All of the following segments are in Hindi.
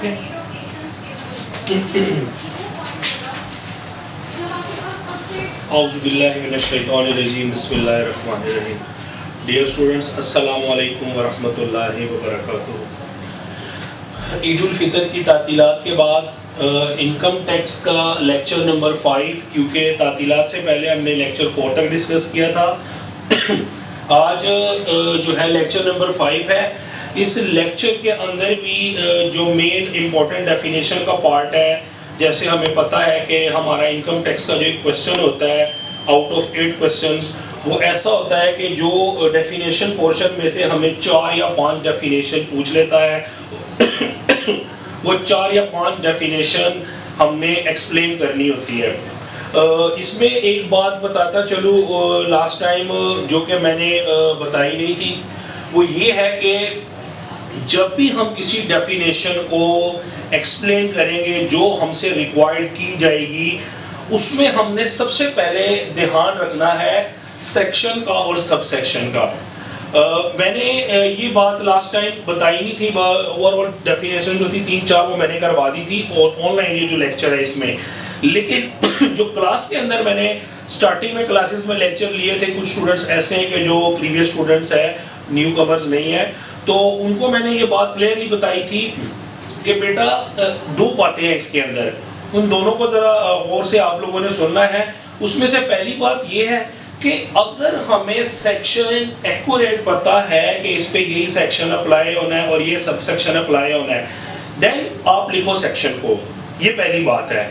ठीक है। औज़ुबिल्लाहि मिनश्शैतानिर्रजीम, बिस्मिल्लाहिर्रहमानिर्रहीम। डियर स्टूडेंट्स, अस्सलामु अलैकुम वरहमतुल्लाहि वबरकातुहू। ईद उल फितर की तातीलात के बाद इनकम टैक्स का लेक्चर नंबर 5, क्योंकि तातीलात से पहले हमने लेक्चर 4 तक डिस्कस किया था। आज जो है लेक्चर नंबर 5 है। इस लेक्चर के अंदर भी जो मेन इम्पोर्टेंट डेफिनेशन का पार्ट है, जैसे हमें पता है कि हमारा इनकम टैक्स का जो एक क्वेश्चन होता है आउट ऑफ 8 क्वेश्चंस, वो ऐसा होता है कि जो डेफिनेशन पोर्शन में से हमें 4 या 5 डेफिनेशन पूछ लेता है। वो 4 या 5 डेफिनेशन हमने एक्सप्लेन करनी होती है। इसमें एक बात बताता चलूँ, लास्ट टाइम जो कि मैंने बताई नहीं थी, वो ये है कि जब भी हम किसी डेफिनेशन को एक्सप्लेन करेंगे जो हमसे रिक्वायर्ड की जाएगी, उसमें हमने सबसे पहले ध्यान रखना है सेक्शन का और सबसेक्शन का। मैंने ये बात लास्ट टाइम बताई नहीं थी, ओवरऑल डेफिनेशन जो थी 3-4 वो मैंने करवा दी थी और ऑनलाइन ये जो लेक्चर है इसमें। लेकिन जो क्लास के अंदर मैंने स्टार्टिंग में क्लासेस में लेक्चर लिए थे, कुछ स्टूडेंट्स ऐसे हैं कि जो प्रीवियस स्टूडेंट्स हैं, न्यू कमर्स नहीं है, तो उनको मैंने ये बात क्लियरली बताई थी कि बेटा 2 बातें हैं इसके अंदर, उन दोनों को जरा गौर से आप लोगों ने सुनना है। उसमें से पहली बात ये है कि अगर हमें सेक्शन एक्यूरेट पता है कि इस पे यही सेक्शन अप्लाई होना है और ये सब सेक्शन अप्लाई होना है, देन आप लिखो सेक्शन को, ये पहली बात है।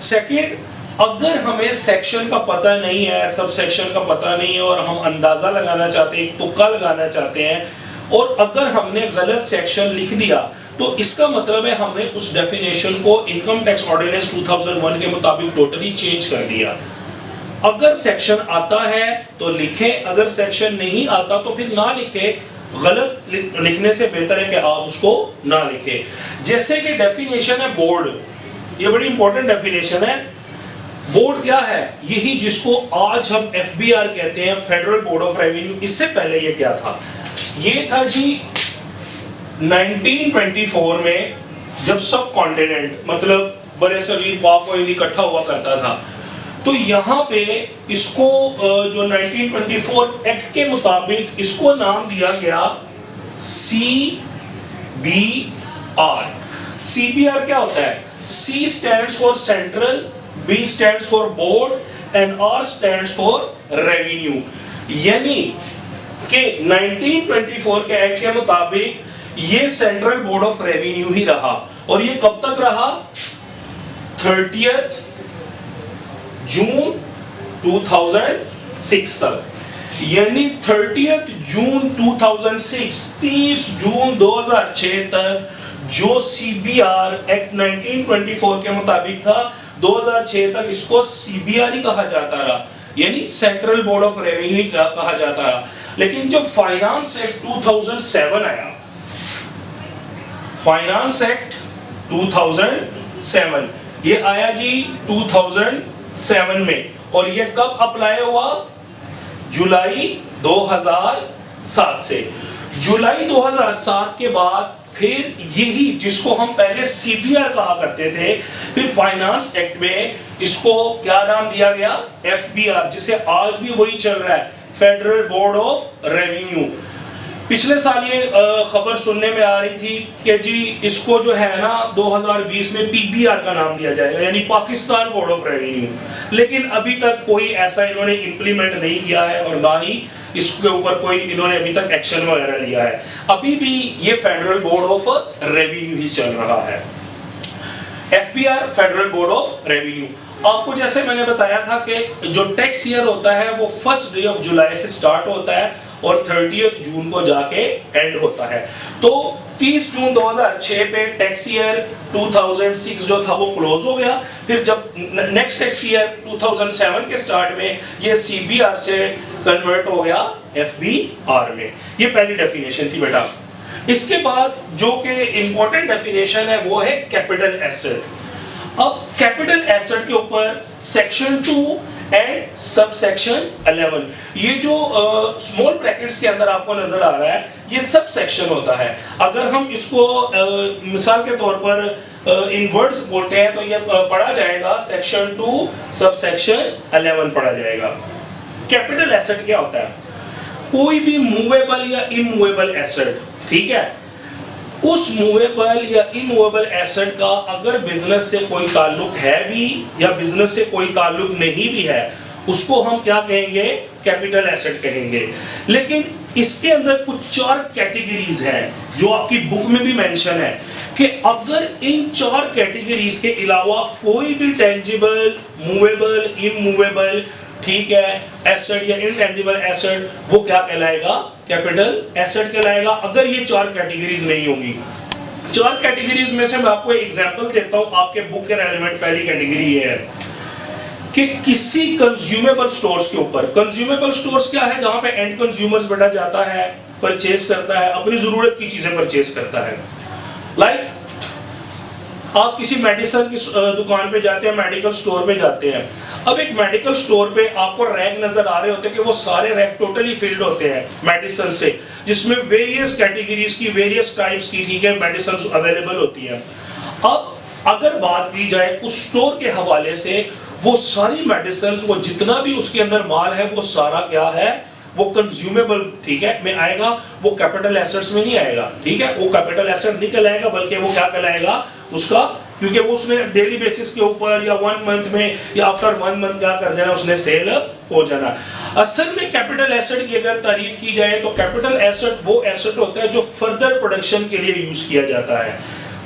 सेकेंड, अगर हमें सेक्शन का पता नहीं है, सब सेक्शन का पता नहीं है और हम अंदाजा लगाना चाहते हैं, तुक्का लगाना चाहते हैं, और अगर हमने गलत सेक्शन लिख दिया तो इसका मतलब है हमने उस डेफिनेशन को इनकम टैक्स ऑर्डिनेंस 2001 के मुताबिक टोटली चेंज कर दिया। अगर सेक्शन आता है तो लिखें, अगर सेक्शन नहीं आता तो फिर ना लिखें। गलत लिखने से बेहतर है कि आप उसको ना लिखें। जैसे कि डेफिनेशन है बोर्ड, ये बड़ी इंपॉर्टेंट डेफिनेशन है। बोर्ड क्या है? यही जिसको आज हम FBR कहते हैं, फेडरल बोर्ड ऑफ रेवेन्यू। इससे पहले ये क्या था? ये था जी 1924 में, जब सब कॉन्टिनेंट मतलब बड़े सगीर पाक व हिंद इकट्ठा हुआ करता था, तो यहाँ पे इसको जो 1924 एक्ट के मुताबिक इसको नाम दिया गया CBR। CBR क्या होता है? C stands for Central, B stands for Board and R stands for Revenue। यानी कि 1924 के एक्ट के मुताबिक ये सेंट्रल बोर्ड ऑफ रेवेन्यू ही रहा, और ये कब तक रहा? 30 जून 2006 तक। यानी 30 जून 2006, 30 जून 2006 तक जो CBR एक्ट 1924 के मुताबिक था, 2006 तक इसको CBR ही कहा जाता रहा, यानी सेंट्रल बोर्ड ऑफ रेवेन्यू कहा जाता रहा। लेकिन जब फाइनेंस एक्ट 2007 आया, फाइनेंस एक्ट 2007 ये आया जी 2007 में, और ये कब अप्लाई हुआ? जुलाई 2007 से। जुलाई 2007 के बाद फिर यही जिसको हम पहले CBR कहा करते थे, फिर फाइनेंस एक्ट में इसको क्या नाम दिया गया? FBR, जिसे आज भी वही चल रहा है, फेडरल बोर्ड ऑफ रेवेन्यू। पिछले साल ये खबर सुनने में आ रही थी कि जी इसको जो है ना 2020 में PBR का नाम दिया जाएगा, यानी पाकिस्तान बोर्ड ऑफ रेवेन्यू। लेकिन अभी तक कोई ऐसा इन्होंने इंप्लीमेंट नहीं किया है और ना ही इसके ऊपर कोई इन्होंने अभी तक एक्शन वगैरह लिया है। अभी भी ये फेडरल बोर्ड ऑफ रेवेन्यू ही चल रहा है, FBR federal board of revenue. आपको जैसे मैंने बताया था कि जो टैक्स ईयर होता है वो 1 डे ऑफ जुलाई से स्टार्ट होता है और 30 जून को जाके एंड होता है। तो 30 जून 2006 पे टैक्स ईयर 2006 जो था वो क्लोज हो गया। फिर जब नेक्स्ट टैक्स ईयर 2007 के स्टार्ट में ये CBR से कन्वर्ट हो गया FBR में। ये पहली डेफिनेशन थी बेटा। इसके बाद जो कि इंपॉर्टेंट डेफिनेशन है वो है कैपिटल एसेट। अब कैपिटल एसेट के ऊपर सेक्शन 2 एंड सबसेक्शन 11। ये जो स्मॉल ब्रैकेट्स के अंदर आपको नजर आ रहा है ये सब सेक्शन होता है। अगर हम इसको मिसाल के तौर पर इन वर्ड्स बोलते हैं तो ये पढ़ा जाएगा सेक्शन 2 सबसेक्शन 11 पढ़ा जाएगा। कैपिटल एसेट क्या होता है? कोई भी मूवेबल या इमूवेबल एसेट, ठीक है, उस मूवेबल या इमूवेबल एसेट का अगर बिजनेस से कोई ताल्लुक है भी या बिजनेस से कोई ताल्लुक नहीं भी है, उसको हम क्या कहेंगे? कैपिटल एसेट कहेंगे। लेकिन इसके अंदर कुछ 4 कैटेगरीज हैं जो आपकी बुक में भी मेंशन है कि अगर इन 4 कैटेगरीज के अलावा कोई भी टेंजिबल, मूवेबल, इमूवेबल, ठीक है, एसेट या इनटेंजिबल एसेट, वो क्या कहलाएगा? कैपिटल एसेट कहलाएगा। अगर ये 4 कैटेगरीज नहीं होंगी, 4 कैटेगरीज में से मैं आपको एक एग्जांपल देता हूं। आपके बुक के रेलेवेंट पहली कैटेगरी ये है कि किसी कंज्यूमेबल स्टोर्स के ऊपर, कंज्यूमेबल स्टोर्स क्या है? जहां पे एंड कंज्यूमर्स बैठा जाता है, परचेस करता है, अपनी जरूरत की चीजें परचेस करता है। लाइक आप किसी मेडिसिन की दुकान पे जाते हैं, मेडिकल स्टोर पे जाते हैं। अब एक मेडिकल स्टोर पे आपको रैक नजर आ रहे होते हैं कि वो सारे रैक टोटली फिल्ड होते हैं मेडिसिन से, जिसमें वेरियस कैटेगरीज की, वेरियस टाइप्स की, ठीक है, मेडिसिन अवेलेबल होती है। अब अगर बात की जाए उस स्टोर के हवाले से, वो सारी मेडिसिन, वो जितना भी उसके अंदर माल है, वो सारा क्या है? वो कंज्यूमेबल, ठीक है, में आएगा, वो कैपिटल एसेट्स में नहीं आएगा, ठीक है, वो कैपिटल एसेट नहीं कहलाएगा, बल्कि वो क्या कहलाएगा उसका, क्योंकि वो उसने डेली बेसिस के ऊपर या 1 मंथ में या आफ्टर 1 मंथ क्या कर देना, उसने सेल हो जाना। असल में कैपिटल एसेट की अगर तारीफ की जाए तो कैपिटल एसेट वो एसेट होता है जो फर्दर प्रोडक्शन के लिए यूज किया जाता है।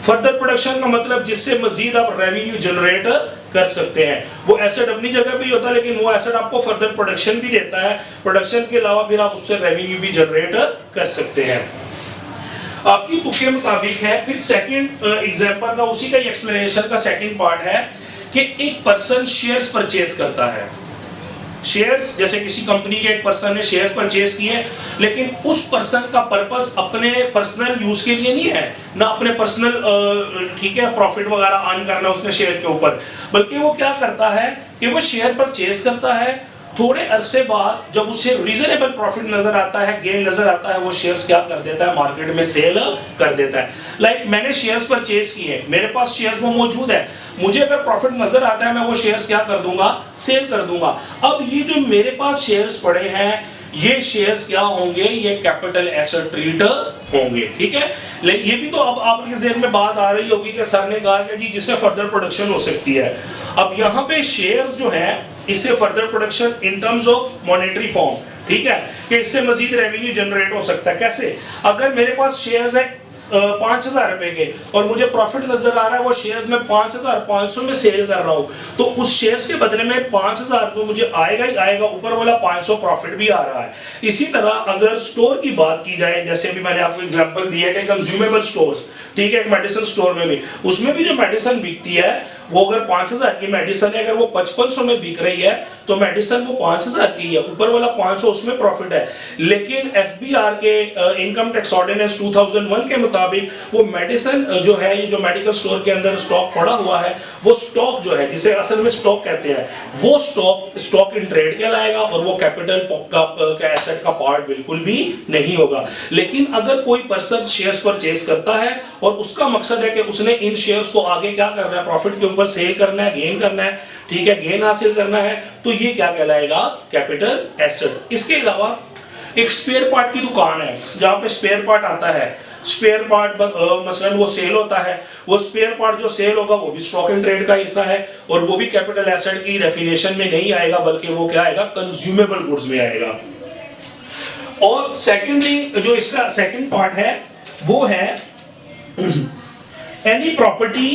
फर्दर प्रोडक्शन का मतलब जिससे मजीद आप रेवेन्यू जनरेट कर सकते हैं। वो एसेट अपनी जगह पे ही होता है, लेकिन वो एसेट आपको फर्दर प्रोडक्शन भी देता है। प्रोडक्शन के अलावा फिर आप उससे रेवेन्यू भी जनरेट कर सकते हैं। आपकी बुक के मुताबिक है। फिर सेकंड एग्जांपल का, उसी का एक्सप्लेनेशन का सेकंड पार्ट है कि एक पर्सन शेयर्स परचेज करता है। शेयर्स, जैसे किसी कंपनी के एक पर्सन ने शेयर परचेज किए, लेकिन उस पर्सन का पर्पस अपने पर्सनल यूज के लिए नहीं है, ना अपने पर्सनल, ठीक है, प्रॉफिट वगैरह अर्न करना उसने शेयर के ऊपर, बल्कि वो क्या करता है कि वो शेयर परचेज करता है। थोड़े अरसे बाद जब उसे रीजनेबल प्रॉफिट नजर आता है, गेन नजर आता है, वो शेयर्स क्या कर देता है? मार्केट में सेल कर देता है। लाइक मैंने शेयर्स परचेज किए, मेरे पास शेयर्स वो मौजूद है, मुझे अगर प्रॉफिट नजर आता है, मैं वो शेयर्स क्या कर दूंगा? सेल कर दूंगा। अब ये जो मेरे पास शेयर्स पड़े हैं, ये शेयर्स क्या होंगे? ये कैपिटल एसेट ट्रीट होंगे, ठीक है। लेकिन ये भी तो अब आपके ज़हन में बात आ रही होगी कि सर ने कहा कि जी जिससे फर्दर प्रोडक्शन हो सकती है। अब यहाँ पे शेयर्स जो है, इससे further production in terms of monetary form, ठीक है, कि इससे मजीद रेवेन्यू जनरेट हो सकता है। कैसे? अगर मेरे पास शेयर्स है 5,000 रुपए के और मुझे प्रॉफिट नजर आ रहा है, वो शेयर्स में 5,500 में सेल कर रहा हूं, तो उस शेयर्स के बदले में 5,000 तो मुझे आएगा ही आएगा, ऊपर वाला 500 प्रॉफिट भी आ रहा है। इसी तरह अगर स्टोर की बात की जाए, जैसे अभी मैंने आपको एग्जांपल दिया है कि कंज्यूमेबल स्टोर्स, ठीक है, एक मेडिसिन स्टोर में भी, उसमें भी जो मेडिसिन बिकती है वो अगर 5,000 की मेडिसिन है, अगर वो 5500 में बिक रही है तो मेडिसिन वो 5,000 की है, ऊपर वाला 500 उसमें प्रॉफिट है। लेकिन एफबीआर के इनकम टैक्स ऑर्डिनेंस 2001 के मुताबिक वो मेडिसिन जो है, ये जो मेडिकल स्टोर के अंदर स्टॉक पड़ा हुआ है, वो स्टॉक जो है, जिसे असल में स्टॉक कहते हैं, वो स्टॉक इन ट्रेड कहलाएगा और वो कैपिटल का एसेट का पार्ट बिल्कुल भी नहीं होगा। लेकिन अगर कोई पर्सन शेयर्स परचेज करता है और उसका मकसद है कि उसने इन शेयर्स को आगे क्या करना है? प्रॉफिट के ऊपर सेल करना है, गेन करना है, ठीक है, गेन हासिल करना है, तो ये क्या कहलाएगा? Capital asset. इसके अलावा एक स्पेयर पार्ट की दुकान है जहां पे स्पेयर पार्ट आता है। स्पेयर पार्ट मसलन वो सेल होता है, वो स्पेयर पार्ट जो सेल होगा वो भी स्टॉक इन ट्रेड का हिस्सा है और वो भी कैपिटल एसेट की डेफिनेशन में नहीं आएगा, बल्कि वो क्या आएगा? कंज्यूमेबल गुड्स में आएगा। और सेकेंडली जो इसका सेकंड पार्ट है वो है any property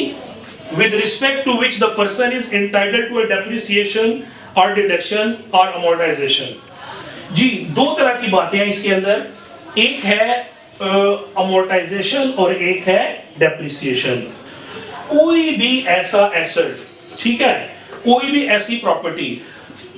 with respect to which the person is entitled to a depreciation or deduction or amortization। जी, दो तरह की बातें हैं इसके अंदर, एक है amortization और एक है depreciation। कोई भी ऐसा एसेट, ठीक है, कोई भी ऐसी प्रॉपर्टी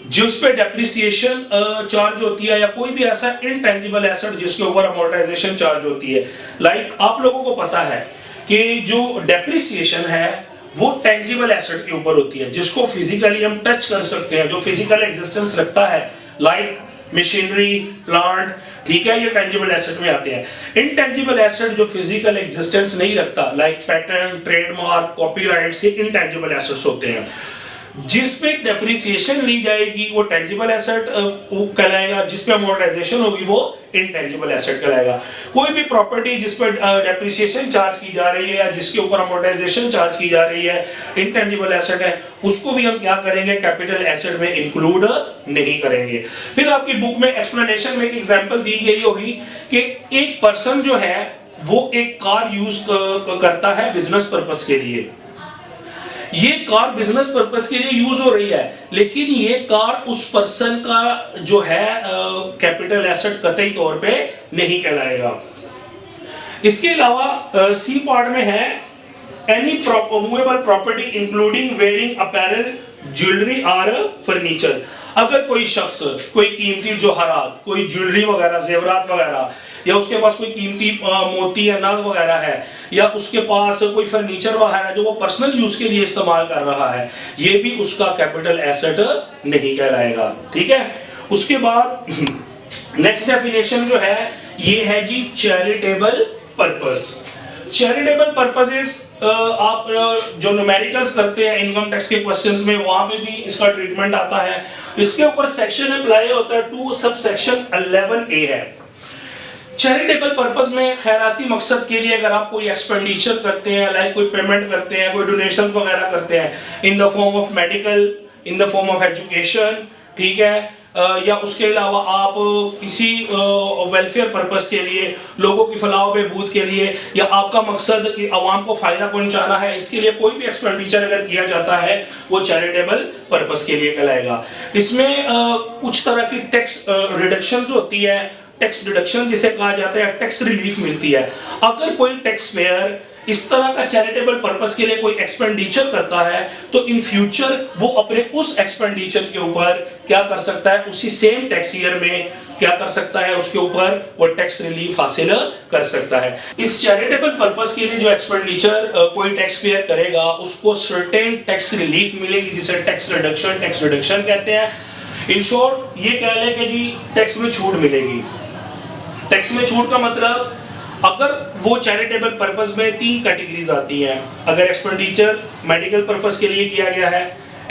जिस पे डेप्रिसिएशन चार्ज होती है, या कोई भी ऐसा इनटेंजिबल एसेट जिसके ऊपर अमोर्टाइजेशन चार्ज होती है। लाइक आप लोगों को पता है कि जो डेप्रिसिएशन है वो टेंजिबल एसेट के ऊपर होती है, जिसको फिजिकली हम टच कर सकते हैं, जो फिजिकल एग्जिस्टेंस रखता है, लाइक मशीनरी, प्लांट, ठीक है, ये टेंजिबल एसेट में आते हैं। इनटेंजिबल एसेट जो फिजिकल एग्जिस्टेंस नहीं रखता, लाइक पैटेंट, ट्रेडमार्क, कॉपीराइट्स, ये इनटेंजिबल एसेट्स होते हैं। जिस पे डेप्रिसिएशन ली जाएगी वो टेंजिबल एसेट कहलाएगा, जिस पे अमोर्टाइजेशन होगी वो इनटेंजिबल एसेट कहलाएगा। कोई भी प्रॉपर्टी जिस पर डेप्रिसिएशन चार्ज की जा रही है या जिसके ऊपर अमोर्टाइजेशन चार्ज की जा रही है, इनटेंजिबल एसेट है, उसको भी हम क्या करेंगे, कैपिटल एसेट में इंक्लूड नहीं करेंगे। फिर आपकी बुक में एक्सप्लेनेशन में एक एग्जांपल दी गई होगी कि एक पर्सन जो है वो एक कार यूज करता है बिजनेस पर्पस के लिए। ये कार बिजनेस पर्पस के लिए यूज हो रही है, लेकिन ये कार उस पर्सन का जो है कैपिटल एसेट कतई तौर पे नहीं कहलाएगा। इसके अलावा सी पार्ट में है any movable property including wearing apparel, jewellery और फर्नीचर। अगर कोई शख्स कोई कीमती जौहरात, कोई ज्वेलरी वगैरह, जेवरात वगैरह, या उसके पास कोई कीमती मोती या नग वगैरह है, या उसके पास कोई फर्नीचर वगैरह जो वो पर्सनल यूज के लिए इस्तेमाल कर रहा है, ये भी उसका कैपिटल एसेट नहीं कहलाएगा। ठीक है। उसके बाद नेक्स्ट डेफिनेशन जो है ये है जी चैरिटेबल पर्पस। चैरिटेबल पर्पसेस आप जो न्यूमेरिकल्स करते हैं इनकम टैक्स के क्वेश्चंस में, वहां पे भी इसका ट्रीटमेंट आता है। इसके ऊपर सेक्शन अप्लाई होता है 2 सब सेक्शन 11A है। चैरिटेबल पर्पस में खैराती मकसद के लिए अगर आप कोई एक्सपेंडिचर करते हैं, लाइक कोई पेमेंट करते हैं, कोई डोनेशंस वगैरह करते हैं, in the form of medical, in the form of education, ठीक है, या उसके अलावा आप किसी वेलफेयर पर्पस के लिए, लोगों की फलाह व बहबूद के लिए, या आपका मकसद कि आवाम को फायदा पहुंचाना है, इसके लिए कोई भी एक्सपेंडिचर अगर किया जाता है वो चैरिटेबल पर्पस के लिए कहलाएगा। इसमें कुछ तरह की टैक्स रिडक्शंस होती है, टैक्स डिडक्शन जिसे कहा जाता है, टैक्स रिलीफ मिलती है। अगर कोई टैक्स पेयर इस तरह का चैरिटेबल पर्पस के लिए कोई एक्सपेंडिचर करता है तो इन फ्यूचर वो अपने उस एक्सपेंडिचर के ऊपर क्या कर सकता है, उसी सेम टैक्स ईयर में क्या कर सकता है, उसके ऊपर वो टैक्स रिलीफ हासिल कर सकता है। इस चैरिटेबल पर्पस के लिए जो एक्सपेंडिचर कोई टैक्स पेयर करेगा उसको सर्टेन टैक्स रिलीफ मिलेगी, जिसे टैक्स रिडक्शन कहते हैं। इन शॉर्ट ये कह लें कि जी टैक्स में छूट मिलेगी। टैक्स में छूट का मतलब, अगर वो चैरिटेबल पर्पस में 3 कैटेगरीज आती हैं। अगर एक्सपेंडिचर मेडिकल पर्पस के लिए किया गया है,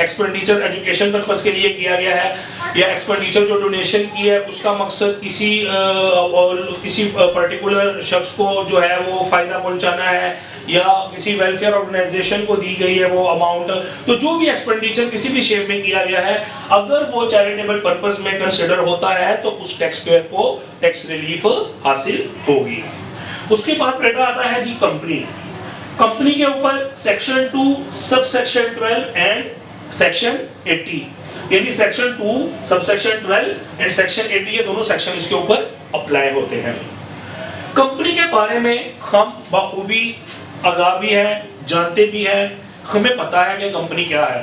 एक्सपेंडिचर एजुकेशन पर्पस के लिए किया गया है, या एक्सपेंडिचर जो डोनेशन की है उसका मकसद किसी पर्टिकुलर शख्स को जो है वो फायदा पहुंचाना है, या किसी वेलफेयर ऑर्गेनाइजेशन को दी गई है वो अमाउंट, तो जो भी एक्सपेंडिचर किसी भी शेप में किया गया है, अगर वो चैरिटेबल पर्पस में कंसिडर होता है तो उस टैक्स पेयर को टैक्स रिलीफ हासिल होगी। उसके बाद बेटा आता है जी कंपनी। कंपनी के ऊपर section 2 sub section 12 and section 80, यानी section 2 sub section 12 and section 80, ये दोनों सेक्शन इसके ऊपर अप्लाई होते हैं। कंपनी के बारे में हम बखूबी आगाह भी है, जानते भी हैं, हमें पता है कि कंपनी क्या है।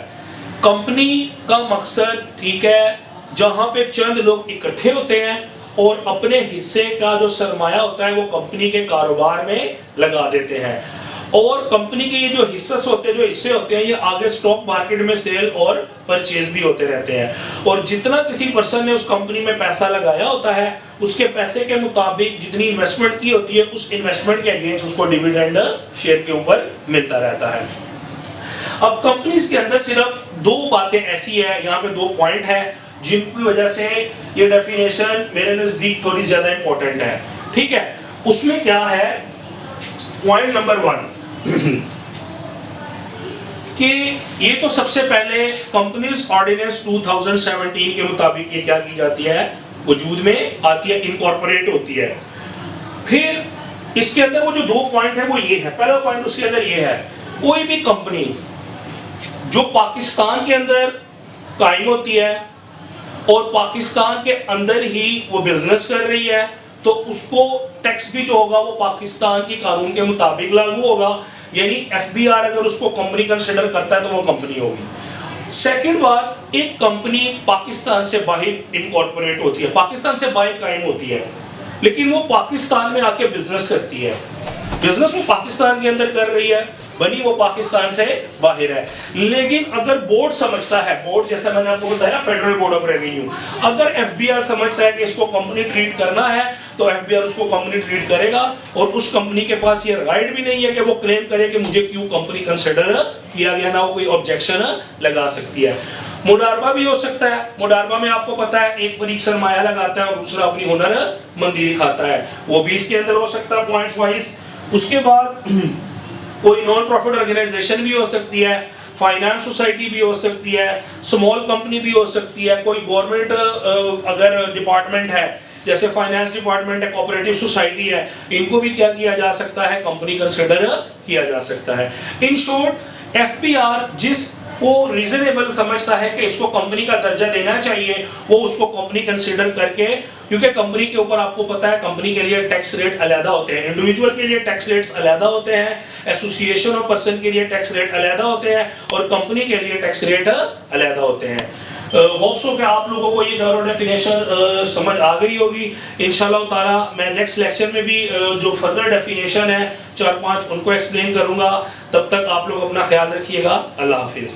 कंपनी का मकसद, ठीक है, जहां पे चंद लोग इकट्ठे होते हैं और अपने हिस्से का जो सरमाया होता है वो कंपनी के कारोबार में लगा देते हैं, और कंपनी के ये जो हिस्से होते हैं ये आगे स्टॉक मार्केट में सेल और परचेज भी होते रहते हैं। और जितना किसी पर्सन ने उस कंपनी में पैसा लगाया होता है उसके पैसे के मुताबिक जितनी इन्वेस्टमेंट की होती है उस इन्वेस्टमेंट के अगेंस्ट उसको डिविडेंड शेयर के ऊपर मिलता रहता है। अब कंपनीज के अंदर सिर्फ 2 बातें ऐसी है, यहाँ पे 2 पॉइंट है जिनकी वजह से ये डेफिनेशन मेरे नजदीक थोड़ी ज्यादा इंपॉर्टेंट है। ठीक है, उसमें क्या है, पॉइंट नंबर 1 कि ये तो सबसे पहले कंपनीज ऑर्डिनेंस 2017 के मुताबिक ये क्या की जाती है, वजूद में आती है, इनकॉर्पोरेट होती है। फिर इसके अंदर वो जो 2 पॉइंट है वो ये है। पहला पॉइंट उसके अंदर ये है, कोई भी कंपनी जो पाकिस्तान के अंदर कायम होती है और पाकिस्तान के अंदर ही वो बिजनेस कर रही है तो उसको टैक्स भी जो होगा वो पाकिस्तान की कानून के मुताबिक लागू होगा, यानी एफबीआर अगर उसको कंपनी कंसिडर करता है तो वो कंपनी होगी। सेकंड बात, एक कंपनी पाकिस्तान से बाहर इनकॉर्पोरेट होती है, पाकिस्तान से बाहर कायम होती है, लेकिन वो पाकिस्तान में आके बिजनेस करती है, बिजनेस वो पाकिस्तान के अंदर कर रही है, बनी वो पाकिस्तान से बाहर है। लेकिन अगर बोर्ड समझता है, बोर्ड जैसा मैंने आपको बताया फेडरल बोर्ड ऑफ रेवेन्यू, अगर एफबीआर समझता है कि इसको कंपनी ट्रीट करना है तो एफबीआर उसको कंपनी ट्रीट करेगा, और उस कंपनी के पास ये राइट भी नहीं है कि वो क्लेम करे कि मुझे क्यों कंपनी कंसिडर किया गया, ना वो कोई ऑब्जेक्शन लगा सकती है। मुडारबा भी हो सकता है, मुडारबा में आपको पता है एक फरीक सरमाया लगाता है और दूसरा अपनी हुनर मंदी दिखाता है, वो भी इसके अंदर हो सकता है पॉइंट्स वाइज। उसके बाद कोई नॉन प्रॉफिट ऑर्गेनाइजेशन भी हो सकती है, फाइनेंस सोसाइटी भी हो सकती है, स्मॉल कंपनी भी हो सकती है, कोई गवर्नमेंट अगर डिपार्टमेंट है जैसे फाइनेंस डिपार्टमेंट है, कोऑपरेटिव सोसाइटी है, इनको भी क्या किया जा सकता है, कंपनी कंसिडर किया जा सकता है। इन शॉर्ट एफबीआर जिसको रीजनेबल समझता है कि इसको कंपनी का दर्जा देना चाहिए, वो उसको कंपनी कंसिडर करके, क्योंकि कंपनी के ऊपर आपको पता है कंपनी के लिए टैक्स रेट अलग होते हैं, इंडिविजुअल के लिए टैक्स रेट्स अलग होते हैं, एसोसिएशन और पर्सन के लिए टैक्स रेट अलग होते हैं, और कंपनी के लिए टैक्स रेट अलग होते हैं। होप्स हो कि आप लोगों को ये चारों डेफिनेशन समझ आ गई होगी। इंशाल्लाह ताला मैं नेक्स्ट लेक्चर में भी जो फर्दर डेफिनेशन है 4-5 उनको एक्सप्लेन करूंगा। तब तक आप लोग अपना ख्याल रखिएगा। अल्लाह हाफिज।